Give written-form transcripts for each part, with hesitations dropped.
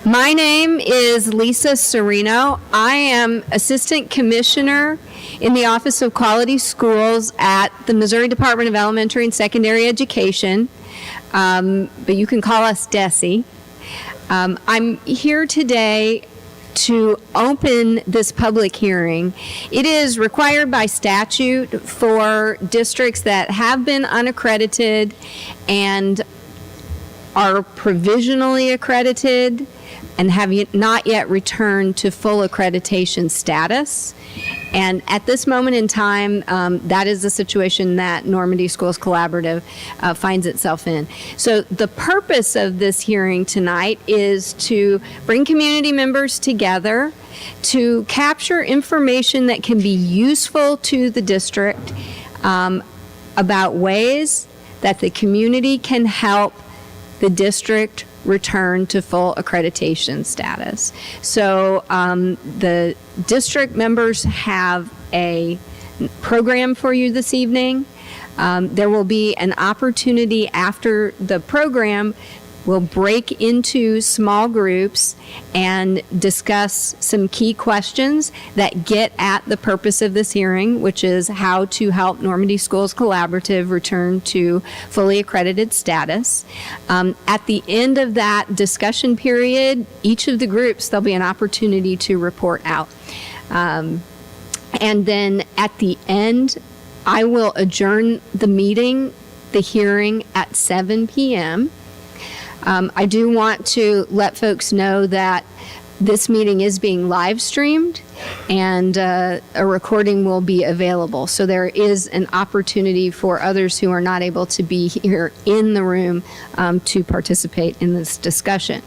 My name is Lisa Serino. I am Assistant Commissioner in the Office of Quality Schools at the Missouri Department of Elementary and Secondary Education, but you can call us DESE. I'm here today to open this public hearing. It is required by statute for districts that have been unaccredited and are provisionally accredited and have not yet returned to full accreditation status. And at this moment in time, that is the situation that Normandy Schools Collaborative finds itself in. So the purpose of this hearing tonight is to bring community members together to capture information that can be useful to the district about ways that the community can help the district return to full accreditation status. So the district members have a program for you this evening. There will be an opportunity after the program. We'll break into small groups and discuss some key questions that get at the purpose of this hearing, which is how to help Normandy Schools Collaborative return to fully accredited status. At the end of that discussion period, each of the groups, there'll be an opportunity to report out. And then at the end, I will adjourn the meeting, the hearing at 7 p.m. I do want to let folks know that this meeting is being live streamed and a recording will be available. So there is an opportunity for others who are not able to be here in the room to participate in this discussion.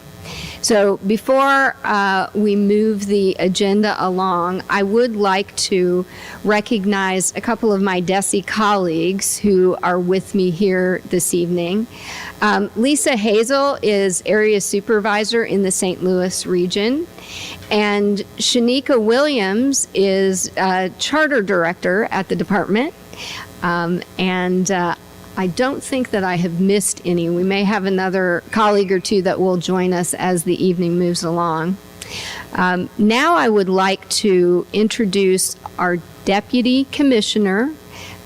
So before we move the agenda along, I would like to recognize a couple of my DESE colleagues who are with me here this evening. Lisa Hazel is Area Supervisor in the St. Louis region, and Shanika Williams is Charter Director at the department. I don't think that I have missed any. We may have another colleague or two that will join us as the evening moves along. Now I would like to introduce our Deputy Commissioner,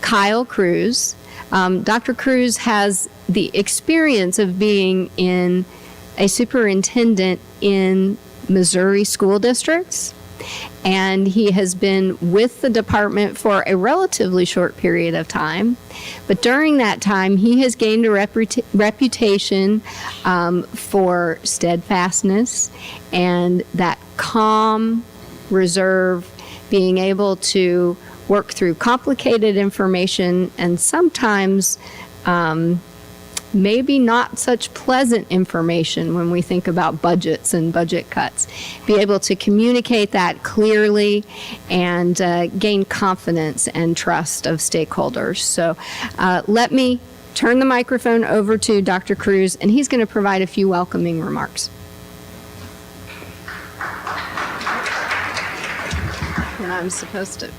Kyle Cruz. Dr. Cruz has the experience of being in a superintendent in Missouri school districts, and he has been with the department for a relatively short period of time. But during that time, he has gained a reputation for steadfastness and that calm, reserve, being able to work through complicated information and sometimes maybe not such pleasant information when we think about budgets and budget cuts. Be able to communicate that clearly and gain confidence and trust of stakeholders. So let me turn the microphone over to Dr. Cruz, and he's going to provide a few welcoming remarks. And I'm supposed to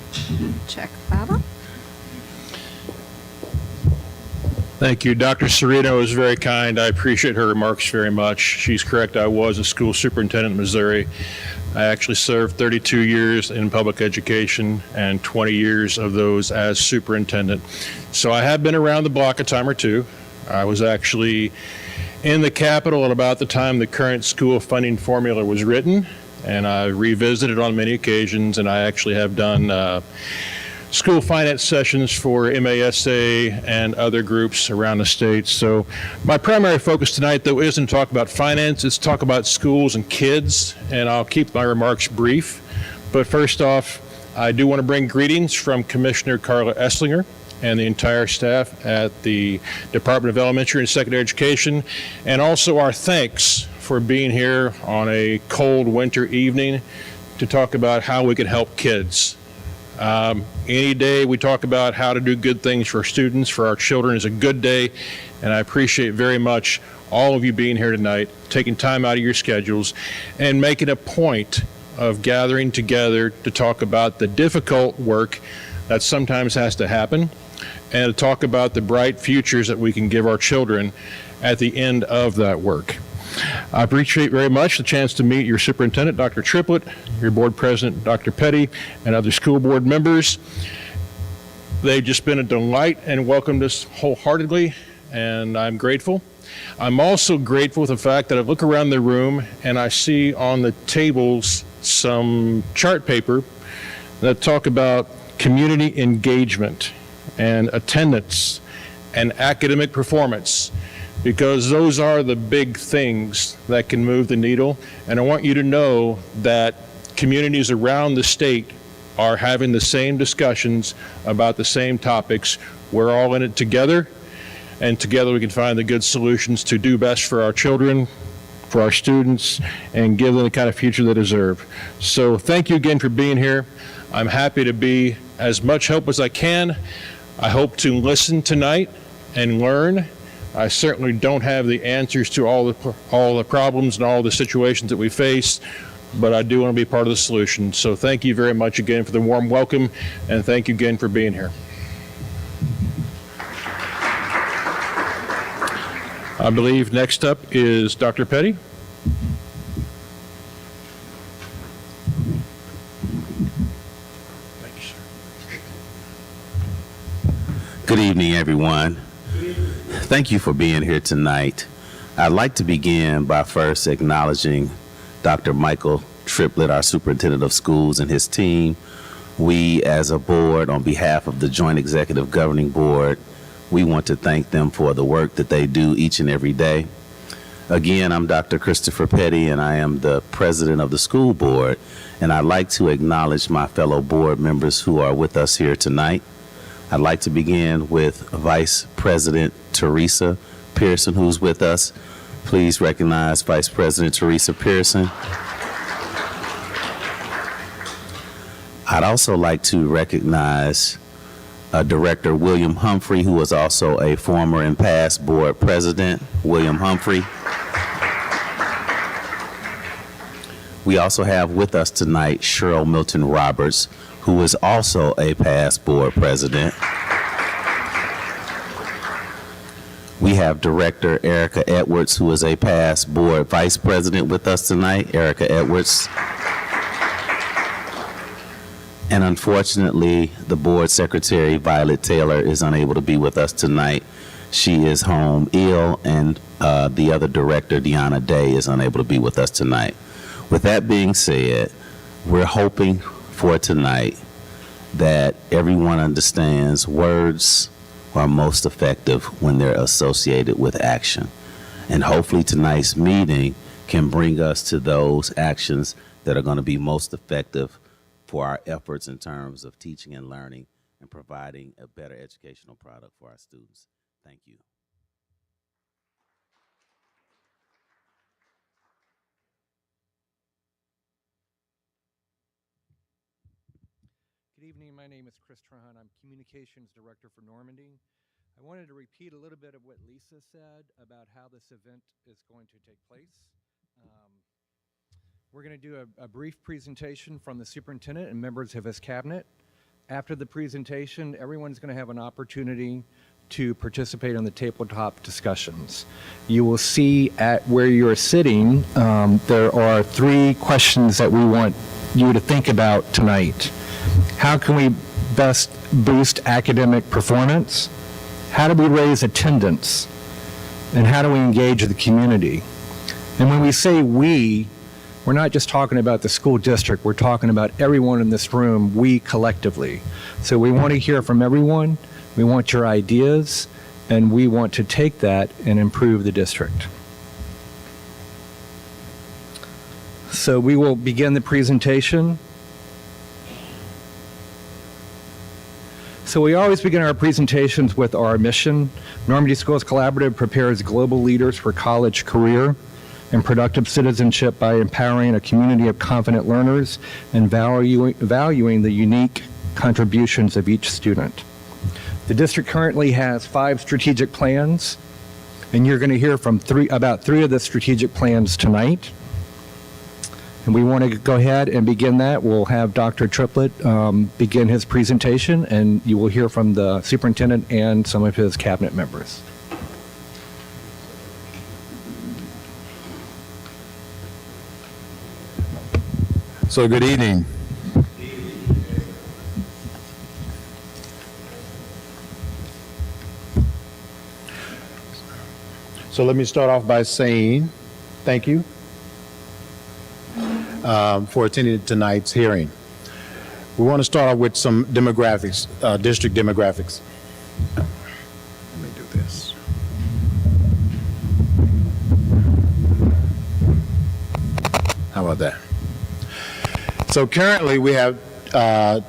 check that off. Thank you. Dr. Serino is very kind. I appreciate her remarks very much. She's correct. I was a school superintendent in Missouri. I actually served 32 years in public education and 20 years of those as superintendent. So I have been around the block a time or two. I was actually in the Capitol at about the time the current school funding formula was written, and I revisited on many occasions, and I actually have done school finance sessions for MASA and other groups around the state. So my primary focus tonight, though, isn't to talk about finance, it's to talk about schools and kids, and I'll keep my remarks brief. But first off, I do want to bring greetings from Commissioner Carla Esslinger and the entire staff at the Department of Elementary and Secondary Education, and also our thanks for being here on a cold winter evening to talk about how we can help kids. Any day we talk about how to do good things for students, for our children, is a good day, and I appreciate very much all of you being here tonight, taking time out of your schedules, and making a point of gathering together to talk about the difficult work that sometimes has to happen, and to talk about the bright futures that we can give our children at the end of that work. I appreciate very much the chance to meet your superintendent, Dr. Triplett, your board president, Dr. Petty, and other school board members. They've just been a delight and welcomed us wholeheartedly, and I'm grateful. I'm also grateful for the fact that I look around the room and I see on the tables some chart paper that talk about community engagement and attendance and academic performance, because those are the big things that can move the needle. And I want you to know that communities around the state are having the same discussions about the same topics. We're all in it together, and together we can find the good solutions to do best for our children, for our students, and give them the kind of future they deserve. So thank you again for being here. I'm happy to be as much help as I can. I hope to listen tonight and learn. I certainly don't have the answers to all the problems and all the situations that we face, but I do want to be part of the solution. So thank you very much again for the warm welcome, and thank you again for being here. I believe next up is Dr. Petty. Thank you, sir. Good evening, everyone. Thank you for being here tonight. I'd like to begin by first acknowledging Dr. Michael Triplett, our superintendent of schools, and his team. We, as a board, on behalf of the Joint Executive Governing Board, we want to thank them for the work that they do each and every day. Again, I'm Dr. Christopher Petty, and I am the president of the school board, and I'd like to acknowledge my fellow board members who are with us here tonight. I'd like to begin with Vice President Teresa Pearson, who's with us. Please recognize Vice President Teresa Pearson. I'd also like to recognize Director William Humphrey, who was also a former and past board president. William Humphrey. We also have with us tonight Cheryl Milton Roberts, who is also a past board president. We have Director Erica Edwards, who is a past board vice president, with us tonight. Erica Edwards. And unfortunately, the board secretary, Violet Taylor, is unable to be with us tonight. She is home ill, and the other director, Deanna Day, is unable to be with us tonight. With that being said, we're hoping for tonight that everyone understands words are most effective when they're associated with action. And hopefully tonight's meeting can bring us to those actions that are going to be most effective for our efforts in terms of teaching and learning and providing a better educational product for our students. Thank you. Good evening. My name is Chris Trahan. I'm Communications Director for Normandy. I wanted to repeat a little bit of what Lisa said about how this event is going to take place. We're going to do a brief presentation from the superintendent and members of his cabinet. After the presentation, everyone's going to have an opportunity to participate in the tabletop discussions. You will see at where you're sitting, there are 3 questions that we want you to think about tonight. How can we best boost academic performance? How do we raise attendance? And how do we engage the community? And when we say we, we're not just talking about the school district, we're talking about everyone in this room, we collectively. So we want to hear from everyone, we want your ideas, and we want to take that and improve the district. So we will begin the presentation. So we always begin our presentations with our mission. Normandy Schools Collaborative prepares global leaders for college career and productive citizenship by empowering a community of confident learners and valuing the unique contributions of each student. The district currently has 5 strategic plans, and you're going to hear from about 3 of the strategic plans tonight. And we want to go ahead and begin that. We'll have Dr. Triplett begin his presentation, and you will hear from the superintendent and some of his cabinet members. So good evening. So let me start off by saying thank you for attending tonight's hearing. We want to start off with some demographics, district demographics. Let me do this. How about that? So currently we have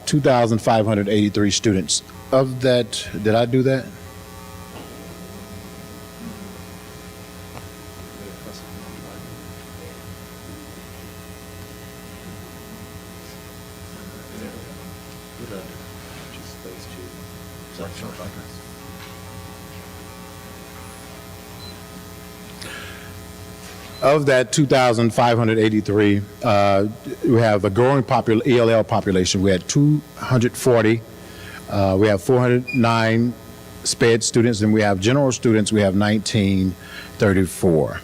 2,583 students. Of that, did I do that? Of that 2,583, we have a growing ELL population. We had 240. We have 409 SPED students, and we have general students. We have 1934.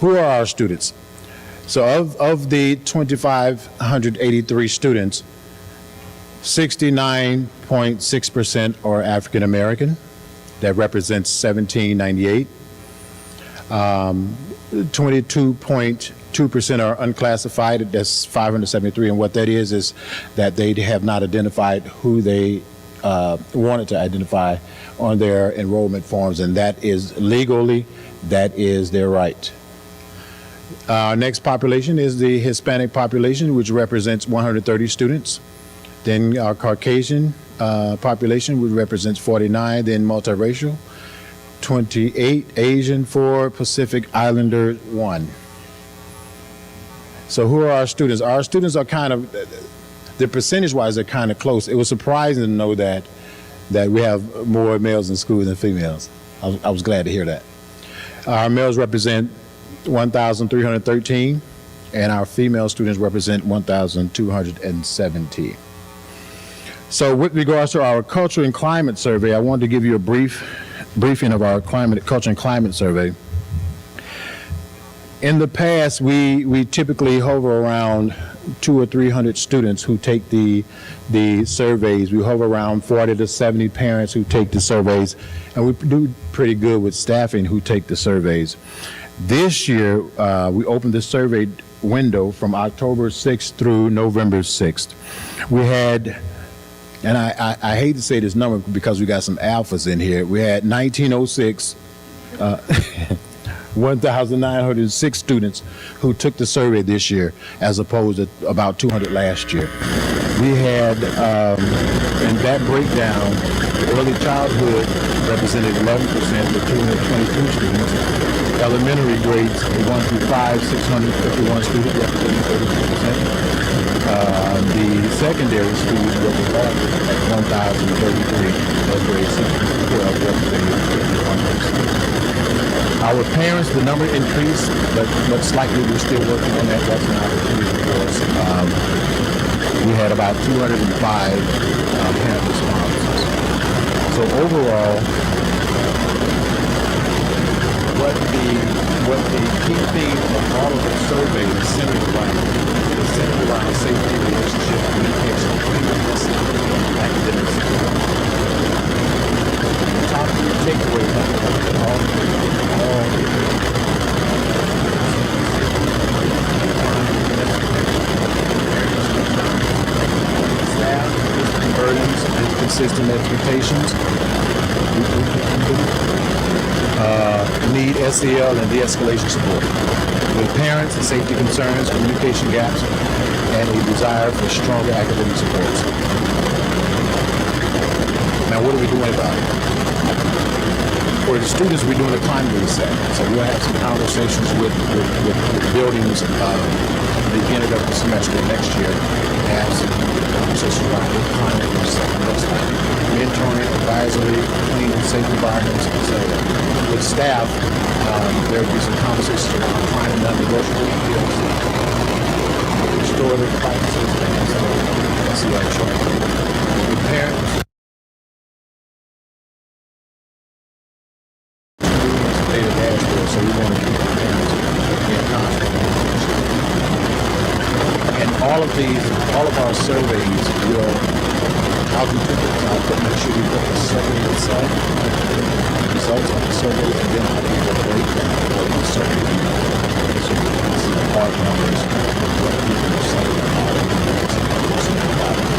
Who are our students? So of the 2,583 students, 69.6% are African American. That represents 1,798. 22.2% are unclassified. That's 573. And what that is that they have not identified who they wanted to identify on their enrollment forms, and that is legally, that is their right. Our next population is the Hispanic population, which represents 130 students. Then our Caucasian population, which represents 49. Then multiracial, 28, Asian 4, Pacific Islander 1. So who are our students? Our students are kind of, the percentage-wise, they're kind of close. It was surprising to know that we have more males in school than females. I was glad to hear that. Our males represent 1,313, and our female students represent 1,270. So with regards to our culture and climate survey, I wanted to give you a briefing of our culture and climate survey. In the past, we typically hover around 200 or 300 students who take the surveys. We hover around 40 to 70 parents who take the surveys, and we do pretty good with staffing who take the surveys. This year, we opened the survey window from October 6th through November 6th. We had, and I hate to say this number because we got some alphas in here. We had 1,906, 1,906 students who took the survey this year, as opposed to about 200 last year. We had, in that breakdown, early childhood represented 11% with 222 students. Elementary grades 1 through 5, 651 students, representing 32%. The secondary schools were at 1,033, grades 6 through 12, representing 51%. Our parents, the number increased, but slightly. We're still working on that. That's an opportunity for us. We had about 205 parent responses. So overall, what the key theme of all of the survey is centered around safety, relationship, communication, cleanliness, and academic support. The top three takeaways all staff, burdens, and consistent expectations. Need SEL and de-escalation support. With parents and safety concerns, communication gaps, and a desire for stronger academic supports. Now, what are we doing about it? For the students, we're doing a climate reset. So we'll have some conversations with buildings the beginning of the semester next year. Have some conversations about what climate reset looks like. Mentoring, advisory, clean and safe environments, etc. With staff, there will be some conversations around climate non-negotiable skills, restorative practices, and SEL training. With parents, data dashboard, so we want to keep the parents in constant communication. all of our surveys will, I'll make sure you put the survey itself, results of the surveys, and then I'll give a breakdown of the survey. So you can see the hard numbers, what people are saying about it.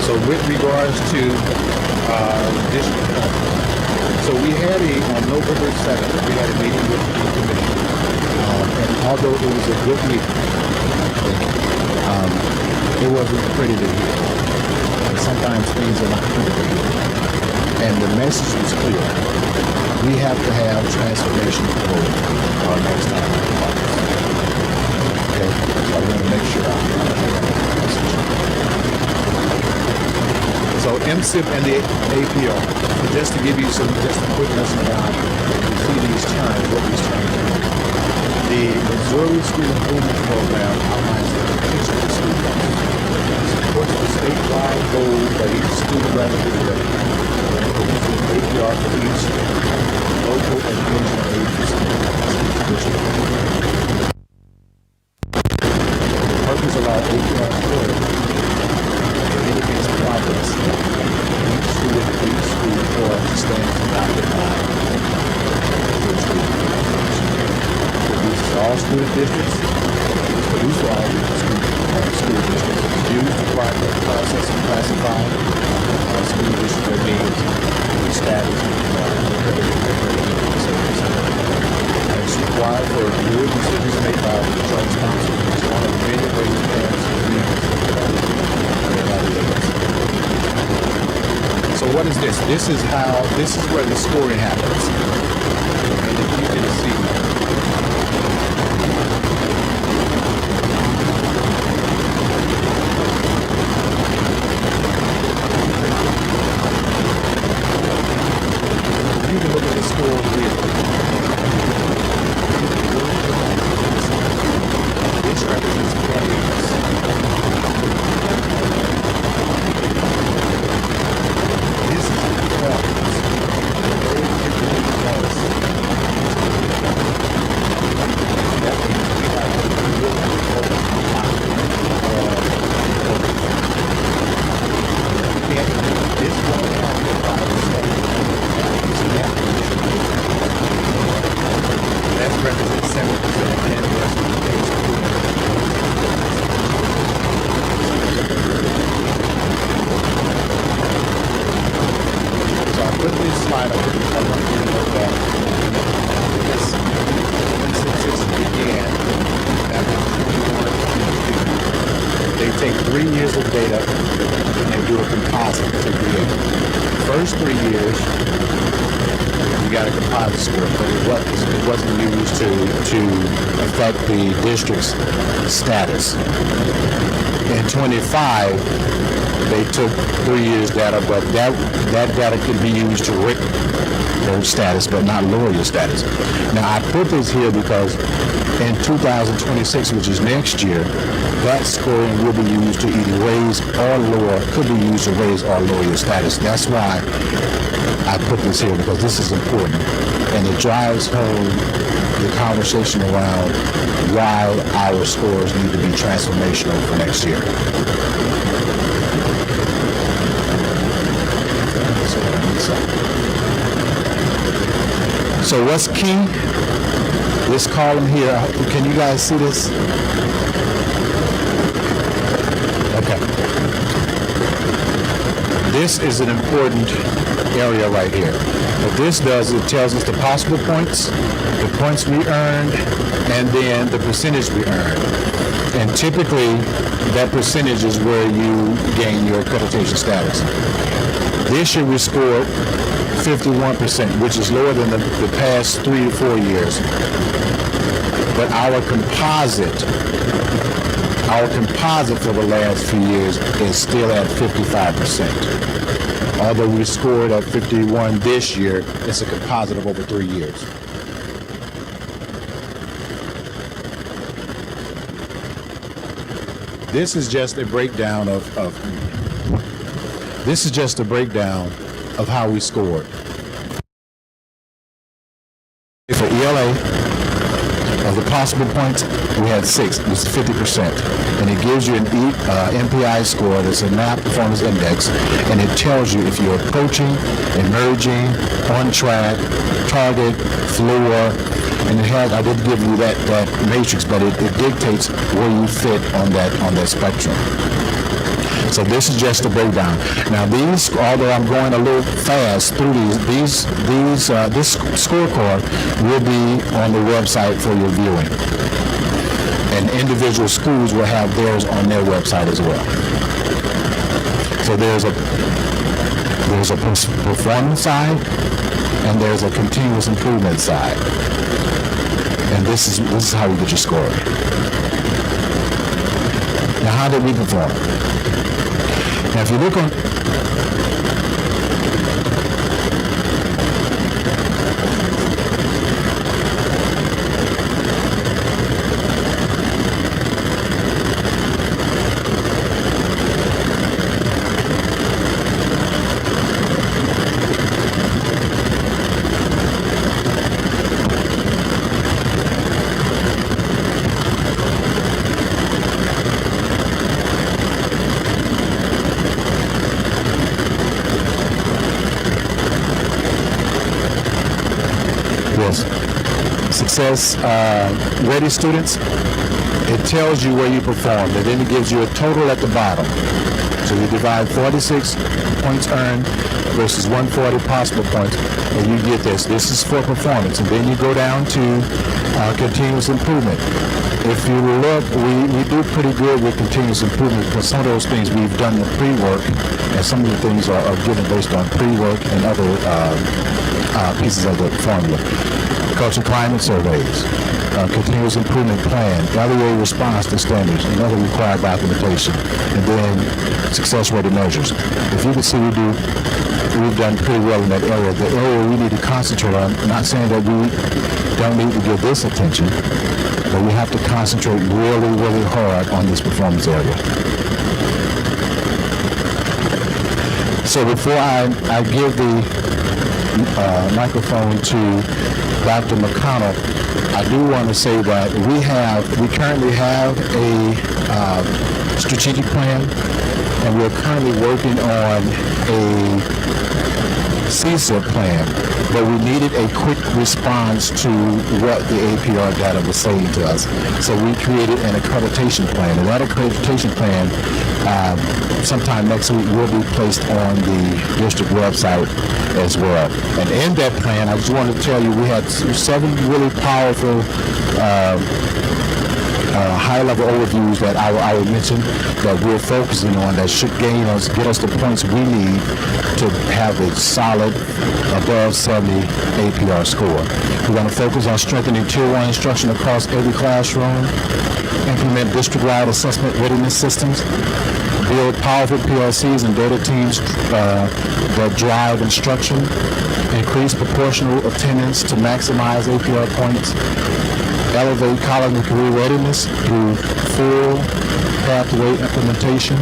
So with regards to district one, so we had on November 7th, we had a meeting with the commission. And although it was a good meeting, it wasn't pretty to hear. And sometimes things are not pretty to hear. And the message was clear. We have to have transformation for our next time. Okay? So I want to make sure I have that message. So MSIP and the APR, just to give you just a quick lesson about, you see these terms, what these terms are. The Missouri School Improvement Program outlines the completion of the school costs. Supports the statewide goal that each student graduates with. APR for each local and regional agency. The purpose of our APR program indicates progress. Each school for stands adopted by the all student districts. It's produced for all school districts. It's used to process and classify school district needs, status, and it's required for new decisions made by the joint sponsor. It's one of the many ways parents evaluate. So what is this? This is where the scoring happens. And if you can see, you can look at the score here. This represents grades. This is performance. That means we have to look this that represents 7% and the rest of the page. So I put this slide up here. I want you to know that since this began, they take 3 years of data and do a composite to create. The first 3 years, you got a composite score, but it wasn't used to affect the district's status. In 25, they took 3 years data, but that data could be used to rate their status, but not lower your status. Now, I put this here because in 2026, which is next year, that scoring will be used to either raise or lower, could be used to raise or lower your status. That's why I put this here, because this is important. And it drives home the conversation around why our scores need to be transformational for next year. So what's key? This column here, can you guys see this? Okay. This is an important area right here. What this does, it tells us the possible points, the points we earned, and then the percentage we earned. And typically, that percentage is where you gain your accreditation status. This year we scored 51%, which is lower than the past 3 to 4 years. But our composite for the last few years is still at 55%. Although we scored at 51 this year, it's a composite of over 3 years. This is just a breakdown of how we scored. For ELA, of the possible points, we had 6. It was 50%. And it gives you an MPI score that's a NAP Performance Index, and it tells you if you're approaching, emerging, on track, target, floor, and it has, I did give you that matrix, but it dictates where you fit on that spectrum. So this is just a breakdown. Now these, although I'm going a little fast through this scorecard will be on the website for your viewing. And individual schools will have theirs on their website as well. So there's a performance side and there's a continuous improvement side. And this is how you get your score. Now how did we perform? Now, if you look on, Success ready students, it tells you where you performed, and then it gives you a total at the bottom. So you divide 46 points earned versus 140 possible points, and you get this. This is for performance, and then you go down to continuous improvement. If you look, we do pretty good with continuous improvement because some of those things we've done the pre-work, and some of the things are given based on pre-work and other pieces of the formula. Culture climate surveys, continuous improvement plan, evaluate response to standards, and other required documentation, and then success rated measures. If you can see, we've done pretty well in that area. The area we need to concentrate on, I'm not saying that we don't need to give this attention, but we have to concentrate really, really hard on this performance area. So before I give the microphone to Dr. McConnell, I do want to say that we currently have a strategic plan, and we're currently working on a CSIP plan, but we needed a quick response to what the APR data was saying to us. So we created an accreditation plan, and that accreditation plan sometime next week will be placed on the district website as well. And in that plan, I just wanted to tell you we had 7 really powerful high-level overviews that I would mention that we're focusing on that should get us the points we need to have a solid above 70 APR score. We're going to focus on strengthening Tier 1 instruction across every classroom, implement district-wide assessment readiness systems, build powerful PLCs and data teams that drive instruction, increase proportional attendance to maximize APR points, elevate college and career readiness through full pathway implementation,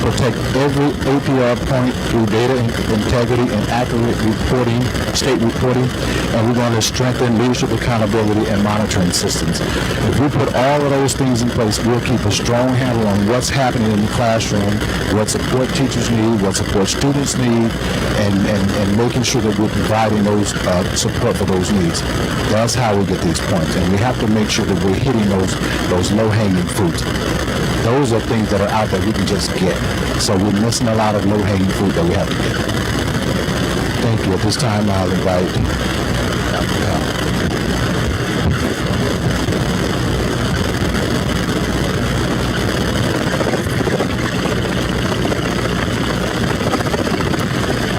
protect every APR point through data integrity and accurate reporting, state reporting, and we're going to strengthen leadership accountability and monitoring systems. If we put all of those things in place, we'll keep a strong handle on what's happening in the classroom, what support teachers need, what support students need, and making sure that we're providing those support for those needs. That's how we get these points, and we have to make sure that we're hitting those low-hanging fruits. Those are things that are out there we can just get. So we're missing a lot of low-hanging fruit that we have to get. Thank you. At this time, I'll invite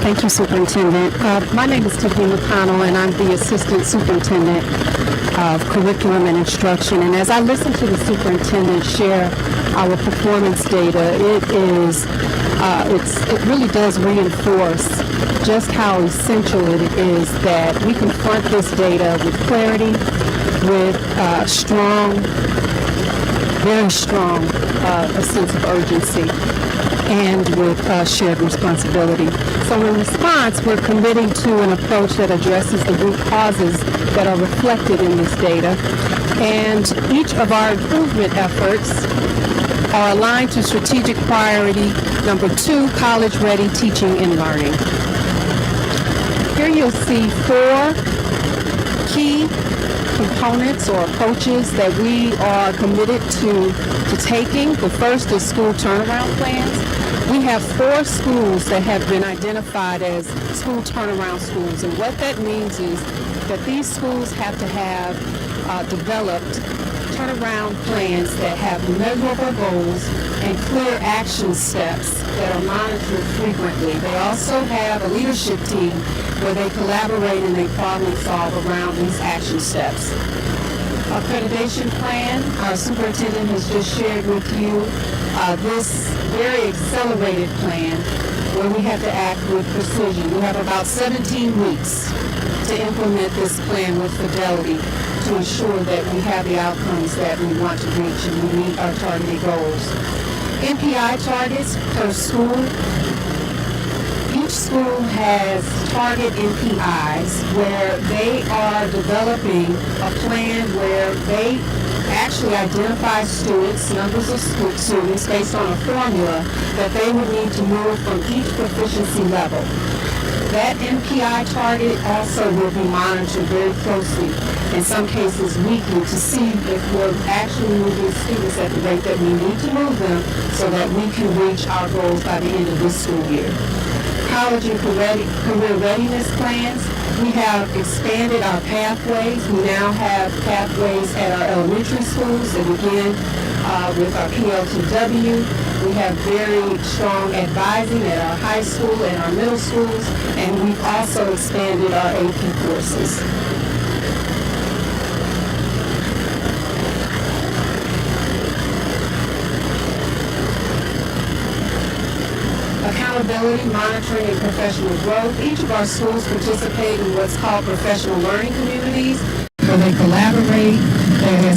Thank you, Superintendent. My name is Tiffany McConnell, and I'm the Assistant Superintendent of Curriculum and Instruction. And as I listen to the Superintendent share our performance data, it really does reinforce just how essential it is that we confront this data with clarity, with very strong a sense of urgency, and with shared responsibility. So in response, we're committing to an approach that addresses the root causes that are reflected in this data, And each of our improvement efforts are aligned to strategic priority number 2, college-ready teaching and learning. Here you'll see 4 key components or approaches that we are committed to taking. The first is school turnaround plans. We have 4 schools that have been identified as school turnaround schools, and what that means is that these schools have to have developed turnaround plans that have measurable goals and clear action steps that are monitored frequently. They also have a leadership team where they collaborate and they problem solve around these action steps. Accreditation plan, our superintendent has just shared with you this very accelerated plan where we have to act with precision. We have about 17 weeks to implement this plan with fidelity to ensure that we have the outcomes that we want to reach and we meet our targeted goals. MPI targets per school. Each school has target MPIs where they are developing a plan where they actually identify students, numbers of students based on a formula that they would need to move from each proficiency level. That MPI target also will be monitored very closely, in some cases weekly, to see if we're actually moving students at the rate that we need to move them so that we can reach our goals by the end of this school year. College and career readiness plans. We have expanded our pathways. We now have pathways at our elementary schools that begin with our PL2W. We have very strong advising at our high school and our middle schools, and we've also expanded our AP courses. Accountability, monitoring, and professional growth. Each of our schools participate in what's called professional learning communities, where they collaborate, they